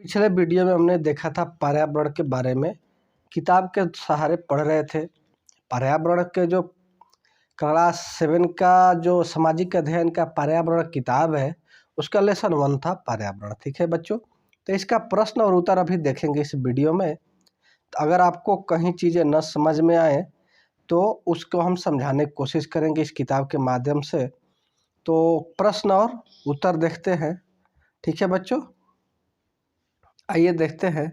पिछले वीडियो में हमने देखा था पर्यावरण के बारे में। किताब के सहारे पढ़ रहे थे। पर्यावरण के जो क्लास 7 का जो सामाजिक अध्ययन का पर्यावरण किताब है, उसका लेसन 1 था पर्यावरण। ठीक है बच्चों, तो इसका प्रश्न और उत्तर अभी देखेंगे इस वीडियो में। तो अगर आपको कहीं चीज़ें न समझ में आए तो उसको हम समझाने की कोशिश करेंगे इस किताब के माध्यम से। तो प्रश्न और उत्तर देखते हैं। ठीक है बच्चों, आइए देखते हैं।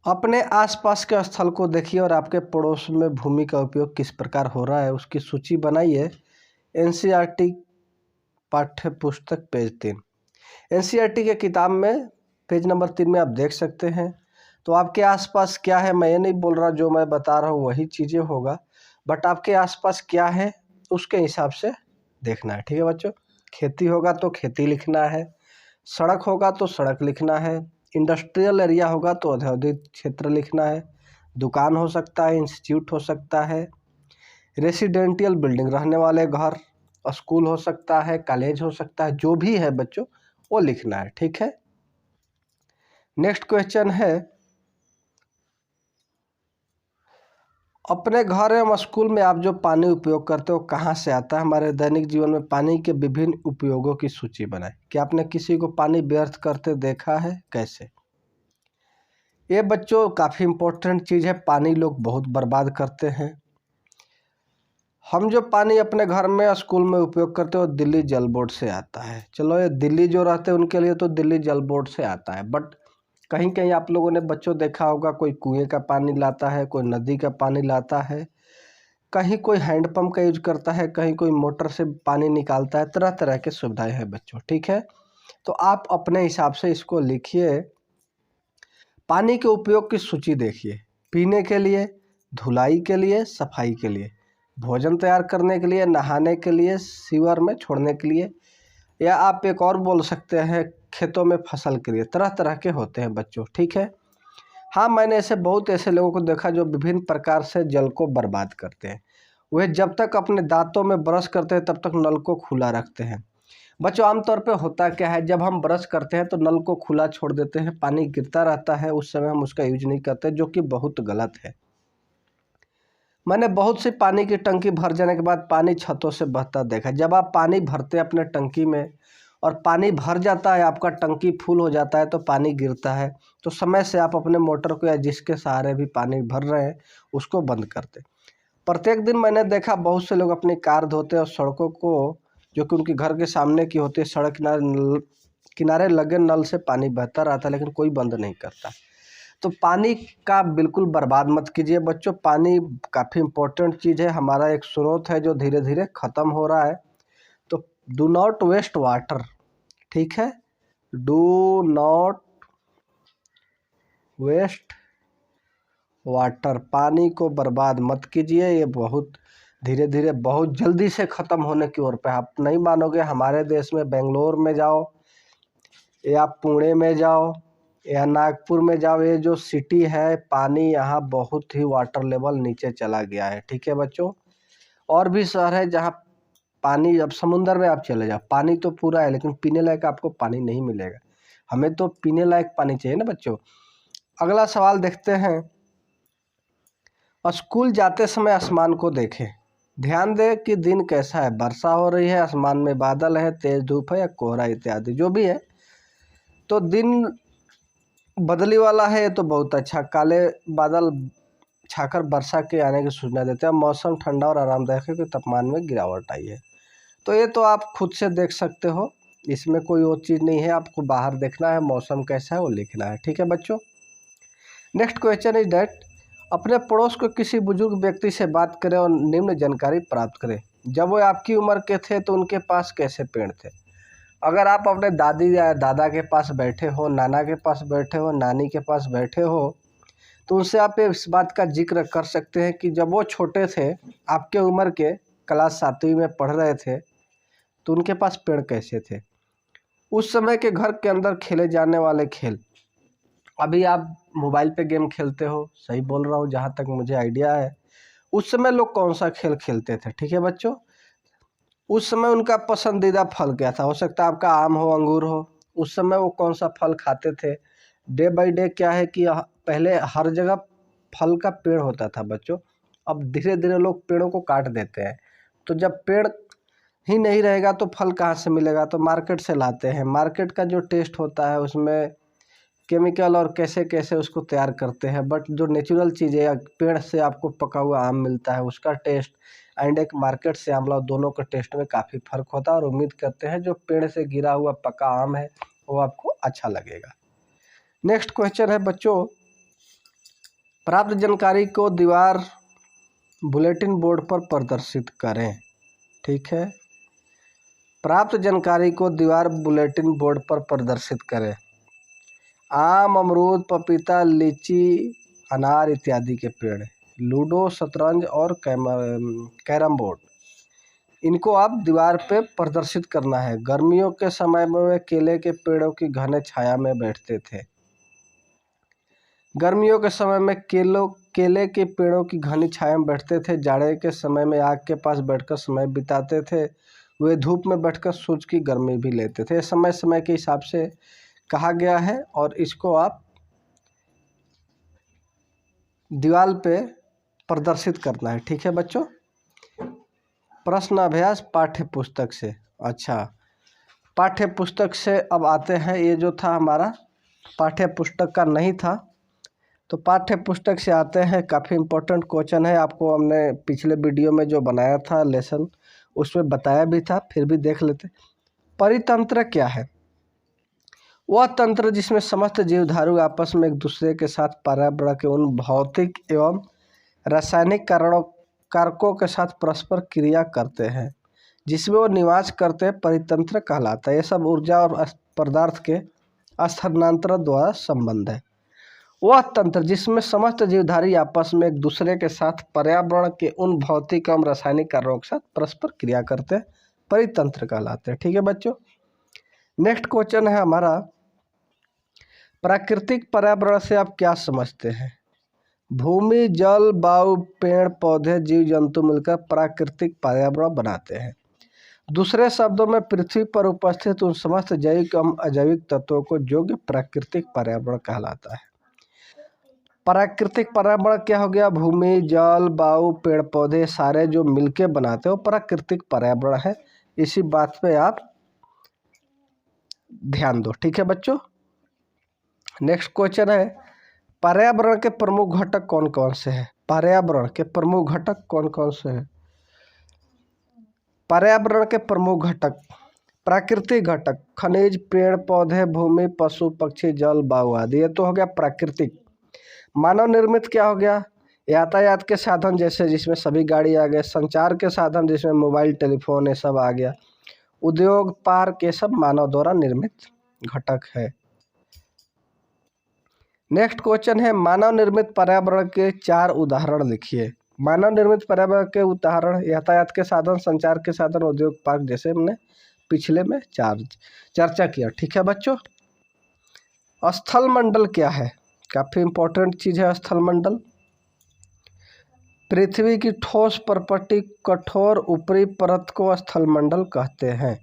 अपने आसपास के स्थल को देखिए और आपके पड़ोस में भूमि का उपयोग किस प्रकार हो रहा है उसकी सूची बनाइए। एनसीईआरटी पाठ्य पुस्तक पेज 3। एनसीईआरटी के किताब में पेज नंबर 3 में आप देख सकते हैं। तो आपके आसपास क्या है, मैं ये नहीं बोल रहा जो मैं बता रहा हूँ वही चीज़ें होगा, बट आपके आसपास क्या है उसके हिसाब से देखना है। ठीक है बच्चों, खेती होगा तो खेती लिखना है, सड़क होगा तो सड़क लिखना है, इंडस्ट्रियल एरिया होगा तो औद्योगिक क्षेत्र लिखना है, दुकान हो सकता है, इंस्टीट्यूट हो सकता है, रेसिडेंशियल बिल्डिंग रहने वाले घर, स्कूल हो सकता है, कॉलेज हो सकता है, जो भी है बच्चों वो लिखना है। ठीक है, नेक्स्ट क्वेश्चन है, अपने घर एवं स्कूल में आप जो पानी उपयोग करते हो कहाँ से आता है? हमारे दैनिक जीवन में पानी के विभिन्न उपयोगों की सूची बनाएं। क्या आपने किसी को पानी व्यर्थ करते देखा है? कैसे? ये बच्चों काफ़ी इम्पोर्टेंट चीज़ है। पानी लोग बहुत बर्बाद करते हैं। हम जो पानी अपने घर में स्कूल में उपयोग करते हो दिल्ली जल बोर्ड से आता है। चलो, ये दिल्ली जो रहते हैं उनके लिए तो दिल्ली जल बोर्ड से आता है, बट कहीं कहीं आप लोगों ने बच्चों देखा होगा कोई कुएं का पानी लाता है, कोई नदी का पानी लाता है, कहीं कोई हैंडपंप का यूज करता है, कहीं कोई मोटर से पानी निकालता है। तरह तरह के सुविधाएं हैं बच्चों। ठीक है, तो आप अपने हिसाब से इसको लिखिए। पानी के उपयोग की सूची देखिए। पीने के लिए, धुलाई के लिए, सफाई के लिए, भोजन तैयार करने के लिए, नहाने के लिए, सीवर में छोड़ने के लिए, या आप एक और बोल सकते हैं खेतों में फसल के लिए। तरह तरह के होते हैं बच्चों। ठीक है, हाँ, मैंने ऐसे बहुत ऐसे लोगों को देखा जो विभिन्न प्रकार से जल को बर्बाद करते हैं। वह जब तक अपने दांतों में ब्रश करते हैं तब तक नल को खुला रखते हैं। बच्चों, आमतौर पे होता क्या है, जब हम ब्रश करते हैं तो नल को खुला छोड़ देते हैं, पानी गिरता रहता है, उस समय हम उसका यूज नहीं करते, जो कि बहुत गलत है। मैंने बहुत सी पानी की टंकी भर जाने के बाद पानी छतों से बहता देखा। जब आप पानी भरते हैं अपने टंकी में और पानी भर जाता है, आपका टंकी फुल हो जाता है तो पानी गिरता है, तो समय से आप अपने मोटर को या जिसके सहारे भी पानी भर रहे हैं उसको बंद कर दें। प्रत्येक दिन मैंने देखा बहुत से लोग अपनी कार धोते हैं और सड़कों को, जो कि उनके घर के सामने की होती है, सड़क किनारे लगे नल से पानी बहता रहता है, लेकिन कोई बंद नहीं करता। तो पानी का बिल्कुल बर्बाद मत कीजिए बच्चों। पानी काफ़ी इम्पोर्टेंट चीज़ है, हमारा एक स्रोत है जो धीरे धीरे ख़त्म हो रहा है। तो डू नॉट वेस्ट वाटर। ठीक है, डू नॉट वेस्ट वाटर। पानी को बर्बाद मत कीजिए, ये बहुत धीरे धीरे बहुत जल्दी से ख़त्म होने की ओर पे। आप नहीं मानोगे, हमारे देश में बेंगलोर में जाओ या पुणे में जाओ या नागपुर में जाओ, ये जो सिटी है, पानी यहाँ बहुत ही वाटर लेवल नीचे चला गया है। ठीक है बच्चों, और भी शहर है जहाँ पानी, अब समुंदर में आप चले जाओ, पानी तो पूरा है लेकिन पीने लायक आपको पानी नहीं मिलेगा। हमें तो पीने लायक पानी चाहिए ना बच्चों। अगला सवाल देखते हैं, स्कूल जाते समय आसमान को देखें। ध्यान दें कि दिन कैसा है, वर्षा हो रही है, आसमान में बादल है, तेज धूप है या कोहरा इत्यादि जो भी है। तो दिन बदली वाला है तो बहुत अच्छा, काले बादल छाकर वर्षा के आने की सूचना देते हैं। मौसम ठंडा और आरामदायक है कि तापमान में गिरावट आई है। तो ये तो आप खुद से देख सकते हो, इसमें कोई और चीज़ नहीं है, आपको बाहर देखना है, मौसम कैसा है वो लिखना है। ठीक है बच्चों, नेक्स्ट क्वेश्चन इज दैट, अपने पड़ोस को किसी बुजुर्ग व्यक्ति से बात करें और निम्न जानकारी प्राप्त करें। जब वो आपकी उम्र के थे तो उनके पास कैसे पेड़ थे? अगर आप अपने दादी या दादा के पास बैठे हो, नाना के पास बैठे हो, नानी के पास बैठे हो, तो उनसे आप इस बात का जिक्र कर सकते हैं कि जब वो छोटे थे, आपके उम्र के, क्लास 7वीं में पढ़ रहे थे, तो उनके पास पेड़ कैसे थे। उस समय के घर के अंदर खेले जाने वाले खेल। अभी आप मोबाइल पे गेम खेलते हो, सही बोल रहा हूँ जहाँ तक मुझे आइडिया है। उस समय लोग कौन सा खेल खेलते थे? ठीक है बच्चों, उस समय उनका पसंदीदा फल क्या था? हो सकता है आपका आम हो, अंगूर हो, उस समय वो कौन सा फल खाते थे। डे बाय डे क्या है कि पहले हर जगह फल का पेड़ होता था बच्चों, अब धीरे धीरे लोग पेड़ों को काट देते हैं। तो जब पेड़ ही नहीं रहेगा तो फल कहाँ से मिलेगा, तो मार्केट से लाते हैं। मार्केट का जो टेस्ट होता है उसमें केमिकल और कैसे कैसे उसको तैयार करते हैं, बट जो नेचुरल चीज़ है, पेड़ से आपको पका हुआ आम मिलता है, उसका टेस्ट एंड एक मार्केट से आमला, दोनों के टेस्ट में काफ़ी फ़र्क होता है। और उम्मीद करते हैं जो पेड़ से गिरा हुआ पका आम है वो आपको अच्छा लगेगा। नेक्स्ट क्वेश्चन है बच्चों, प्राप्त जानकारी को दीवार बुलेटिन बोर्ड पर प्रदर्शित करें। ठीक है, प्राप्त जानकारी को दीवार बुलेटिन बोर्ड पर प्रदर्शित करें। आम, अमरूद, पपीता, लीची, अनार इत्यादि के पेड़, लूडो, शतरंज और कैरम बोर्ड, इनको आप दीवार पे प्रदर्शित करना है। गर्मियों के समय में वे केले के पेड़ों की घने छाया में बैठते थे। गर्मियों के समय में केले के पेड़ों की घनी छाया में बैठते थे। जाड़े के समय में आग के पास बैठकर समय बिताते थे। वे धूप में बैठकर सूरज की गर्मी भी लेते थे। समय समय के हिसाब से कहा गया है और इसको आप दीवार पे प्रदर्शित करना है। ठीक है बच्चों। प्रश्न अभ्यास पाठ्य पुस्तक से। अच्छा, पाठ्य पुस्तक से अब आते हैं। ये जो था हमारा पाठ्य पुस्तक का नहीं था, तो पाठ्य पुस्तक से आते हैं। काफ़ी इम्पोर्टेंट क्वेश्चन है, आपको हमने पिछले वीडियो में जो बनाया था लेसन उसमें बताया भी था, फिर भी देख लेते। परितंत्र क्या है? वह तंत्र जिसमें समस्त जीवधारू आपस में एक दूसरे के साथ पर्यावरण के उन भौतिक एवं रासायनिक कारकों के साथ परस्पर क्रिया करते हैं जिसमें वो निवास करते हैं, परितंत्र कहलाता है। ये सब ऊर्जा और पदार्थ के स्थानांतरण द्वारा संबंध है। वह तंत्र जिसमें समस्त जीवधारी आपस में एक दूसरे के साथ पर्यावरण के उन भौतिक एवं रासायनिक कार्यों के साथ परस्पर क्रिया करते हैं, परितंत्र कहलाते हैं। ठीक है बच्चों। नेक्स्ट क्वेश्चन है हमारा, प्राकृतिक पर्यावरण से आप क्या समझते हैं? भूमि, जल, वायु, पेड़ पौधे, जीव जंतु मिलकर प्राकृतिक पर्यावरण बनाते हैं। दूसरे शब्दों में पृथ्वी पर उपस्थित उन समस्त जैविक एवं अजैविक तत्वों को योग्य प्राकृतिक पर्यावरण कहलाता है। प्राकृतिक पर्यावरण क्या हो गया? भूमि, जल, वायु, पेड़ पौधे सारे जो मिलके बनाते हो प्राकृतिक पर्यावरण है। इसी बात पे आप ध्यान दो। ठीक है बच्चों। नेक्स्ट क्वेश्चन है, पर्यावरण के प्रमुख घटक कौन कौन से हैं? पर्यावरण के प्रमुख घटक कौन कौन से हैं? पर्यावरण के प्रमुख घटक, प्राकृतिक घटक खनिज, पेड़ पौधे, भूमि, पशु पक्षी, जल, वायु आदि। ये तो हो गया प्राकृतिक। मानव निर्मित क्या हो गया? यातायात के साधन जैसे जिसमें सभी गाड़ी आ गए, संचार के साधन जिसमें मोबाइल, टेलीफोन, ये सब आ गया, उद्योग, पार्क, ये सब मानव द्वारा निर्मित घटक है। नेक्स्ट क्वेश्चन है, मानव निर्मित पर्यावरण के 4 उदाहरण लिखिए। मानव निर्मित पर्यावरण के उदाहरण, यातायात के साधन, संचार के साधन, उद्योग, पार्क, जैसे हमने पिछले में चर्चा किया। ठीक है बच्चों। स्थल मंडल क्या है? काफी इंपॉर्टेंट चीज है स्थल मंडल। पृथ्वी की ठोस परपटी कठोर ऊपरी परत को स्थल मंडल कहते हैं।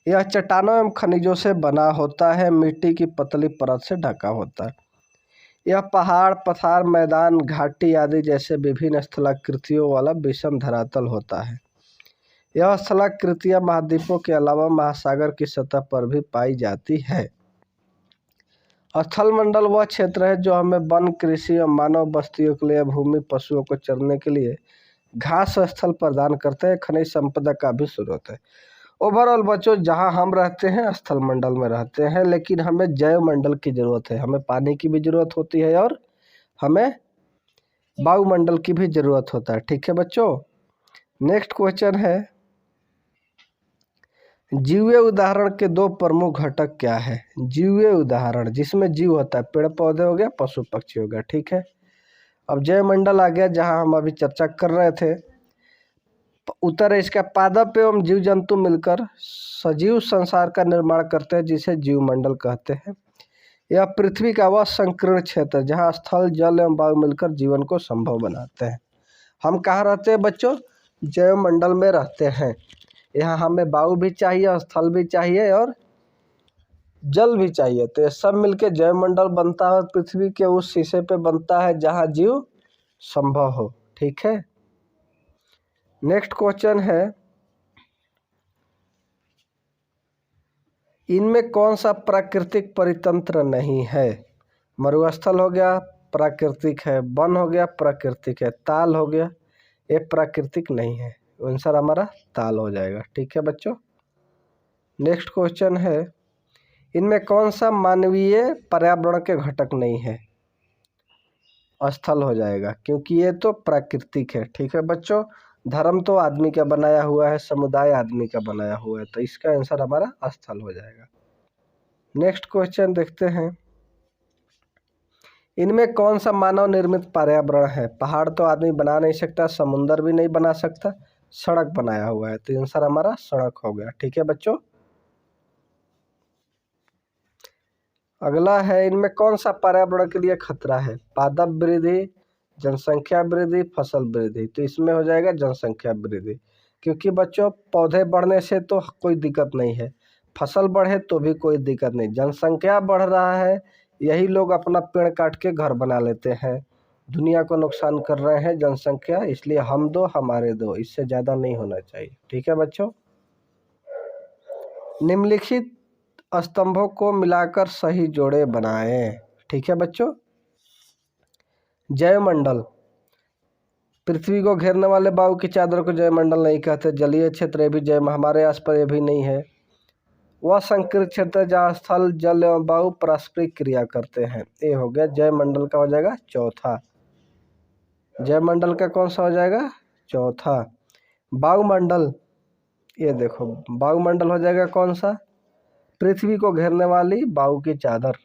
यह चट्टानों एवं खनिजों से बना होता है, मिट्टी की पतली परत से ढका होता है। यह पहाड़, पठार, मैदान, घाटी आदि जैसे विभिन्न स्थलाकृतियों वाला विषम धरातल होता है। यह स्थलाकृतियां महाद्वीपों के अलावा महासागर की सतह पर भी पाई जाती है। स्थल मंडल वह क्षेत्र है जो हमें वन, कृषि और मानव बस्तियों के लिए, भूमि, पशुओं को चरने के लिए घास स्थल प्रदान करते हैं। खनिज संपदा का भी स्रोत है। ओवरऑल बच्चों, जहाँ हम रहते हैं स्थल मंडल में रहते हैं, लेकिन हमें जैव मंडल की जरूरत है। हमें पानी की भी जरूरत होती है और हमें वायुमंडल की भी जरूरत होता है। ठीक है बच्चों। नेक्स्ट क्वेश्चन है, जीवीय उदाहरण के 2 प्रमुख घटक क्या है? जीवीय उदाहरण जिसमें जीव होता है, पेड़ पौधे हो गया, पशु पक्षी हो गया। ठीक है। अब जैव मंडल आ गया, जहाँ हम अभी चर्चा कर रहे थे। उत्तर है इसका, पादप एवं जीव जंतु मिलकर सजीव संसार का निर्माण करते हैं जिसे जीव मंडल कहते हैं। यह पृथ्वी का वह संकीर्ण क्षेत्र जहाँ स्थल, जल एवं वायु मिलकर जीवन को संभव बनाते हैं। हम कहाँ रहते हैं बच्चों? जैव मंडल में रहते हैं। यहाँ हमें वायु भी चाहिए, स्थल भी चाहिए और जल भी चाहिए। तो ये सब मिलके जैवमंडल बनता है और पृथ्वी के उस हिस्से पे बनता है जहाँ जीव संभव हो। ठीक है, नेक्स्ट क्वेश्चन है, इनमें कौन सा प्राकृतिक परितंत्र नहीं है? मरुस्थल हो गया प्राकृतिक है, वन हो गया प्राकृतिक है, ताल हो गया, ये प्राकृतिक नहीं है। आंसर हमारा ताल हो जाएगा। ठीक है बच्चों, नेक्स्ट क्वेश्चन है, इनमें कौन सा मानवीय पर्यावरण के घटक नहीं है? स्थल हो जाएगा, क्योंकि ये तो प्राकृतिक है। ठीक है बच्चों, धर्म तो आदमी का बनाया हुआ है, समुदाय आदमी का बनाया हुआ है, तो इसका आंसर हमारा स्थल हो जाएगा। नेक्स्ट क्वेश्चन देखते हैं, इनमें कौन सा मानव निर्मित पर्यावरण है? पहाड़ तो आदमी बना नहीं सकता, समुंदर भी नहीं बना सकता, सड़क बनाया हुआ है, तो आंसर हमारा सड़क हो गया। ठीक है बच्चों, अगला है, इनमें कौन सा पर्यावरण के लिए खतरा है? पादप वृद्धि, जनसंख्या वृद्धि, फसल वृद्धि, तो इसमें हो जाएगा जनसंख्या वृद्धि, क्योंकि बच्चों पौधे बढ़ने से तो कोई दिक्कत नहीं है, फसल बढ़े तो भी कोई दिक्कत नहीं, जनसंख्या बढ़ रहा है, यही लोग अपना पेड़ काट के घर बना लेते हैं, दुनिया को नुकसान कर रहे हैं जनसंख्या, इसलिए हम दो हमारे दो, इससे ज़्यादा नहीं होना चाहिए। ठीक है बच्चों, निम्नलिखित स्तंभों को मिलाकर सही जोड़े बनाएं। ठीक है बच्चों, जैवमंडल, पृथ्वी को घेरने वाले वायु की चादर को जैवमंडल नहीं कहते, जलीय क्षेत्र ये भी जैव, हमारे आसपास ये भी नहीं है। वह संकीर्ण क्षेत्र जहाँ स्थल जल एवं वायु पारस्परिक क्रिया करते हैं, ये हो गया जैवमंडल का हो जाएगा चौथा। जैवमंडल का कौन सा हो जाएगा? चौथा। वायुमंडल, ये देखो वायुमंडल हो जाएगा कौन सा? पृथ्वी को घेरने वाली वायु की चादर।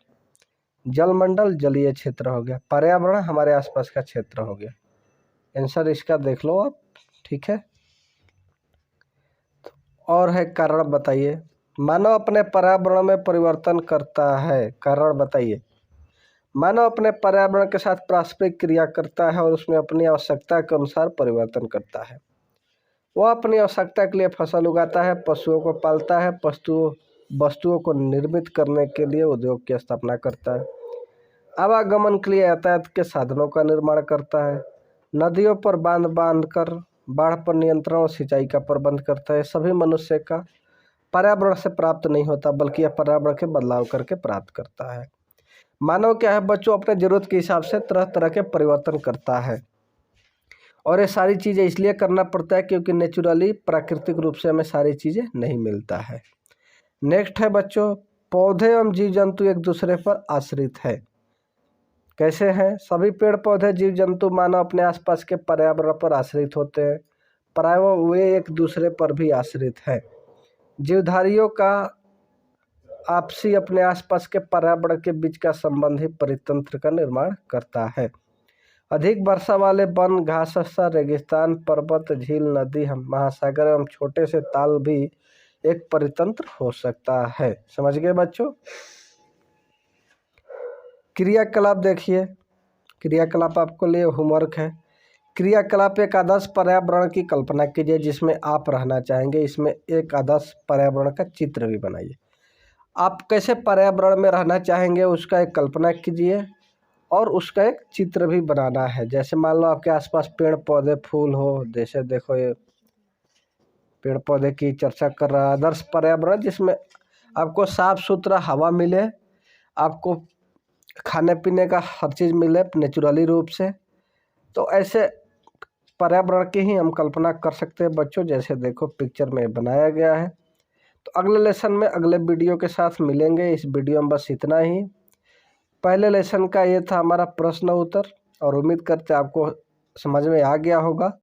जलमंडल जलीय क्षेत्र हो गया, पर्यावरण हमारे आसपास का क्षेत्र हो गया। आंसर इसका देख लो आप। ठीक है, और है कारण बताइए, मानव अपने पर्यावरण में परिवर्तन करता है, कारण बताइए। मानव अपने पर्यावरण के साथ पारस्परिक क्रिया करता है और उसमें अपनी आवश्यकता के अनुसार परिवर्तन करता है। वह अपनी आवश्यकता के लिए फसल उगाता है, पशुओं को पालता है, वस्तुओं को निर्मित करने के लिए उद्योग की स्थापना करता है, आवागमन के लिए यातायात के साधनों का निर्माण करता है, नदियों पर बांध बांधकर बाढ़ पर नियंत्रण और सिंचाई का प्रबंध करता है। सभी मनुष्य का पर्यावरण से प्राप्त नहीं होता, बल्कि यह पर्यावरण के बदलाव करके प्राप्त करता है। मानव क्या है बच्चों, अपने जरूरत के हिसाब से तरह तरह के परिवर्तन करता है, और ये सारी चीज़ें इसलिए करना पड़ता है क्योंकि नेचुरली प्राकृतिक रूप से हमें सारी चीज़ें नहीं मिलता है। नेक्स्ट है बच्चों, पौधे एवं जीव जंतु एक दूसरे पर आश्रित है। कैसे हैं? सभी पेड़ पौधे जीव जंतु मानव अपने आसपास के पर्यावरण पर आश्रित होते हैं, प्राय वे एक दूसरे पर भी आश्रित हैं। जीवधारियों का आपसी अपने आसपास के पर्यावरण के बीच का संबंध ही परितंत्र का निर्माण करता है। अधिक वर्षा वाले वन, घासस्ता रेगिस्तान, पर्वत, झील, नदी, महासागर एवं छोटे से ताल भी एक परितंत्र हो सकता है। समझ गए बच्चों? क्रियाकलाप देखिए, क्रियाकलाप आपको लिए होमवर्क है। क्रियाकलाप, एक आदर्श पर्यावरण की कल्पना कीजिए जिसमें आप रहना चाहेंगे। इसमें एक आदर्श पर्यावरण का चित्र भी बनाइए। आप कैसे पर्यावरण में रहना चाहेंगे उसका एक कल्पना कीजिए और उसका एक चित्र भी बनाना है। जैसे मान लो आपके आसपास पेड़ पौधे फूल हो, जैसे देखो ये पेड़ पौधे की चर्चा कर रहा है। आदर्श पर्यावरण जिसमें आपको साफ सुथरा हवा मिले, आपको खाने पीने का हर चीज़ मिले नेचुरली रूप से, तो ऐसे पर्यावरण की ही हम कल्पना कर सकते हैं बच्चों। जैसे देखो पिक्चर में बनाया गया है। तो अगले लेसन में अगले वीडियो के साथ मिलेंगे। इस वीडियो में बस इतना ही। पहले लेसन का ये था हमारा प्रश्न उत्तर, और उम्मीद करते आपको समझ में आ गया होगा।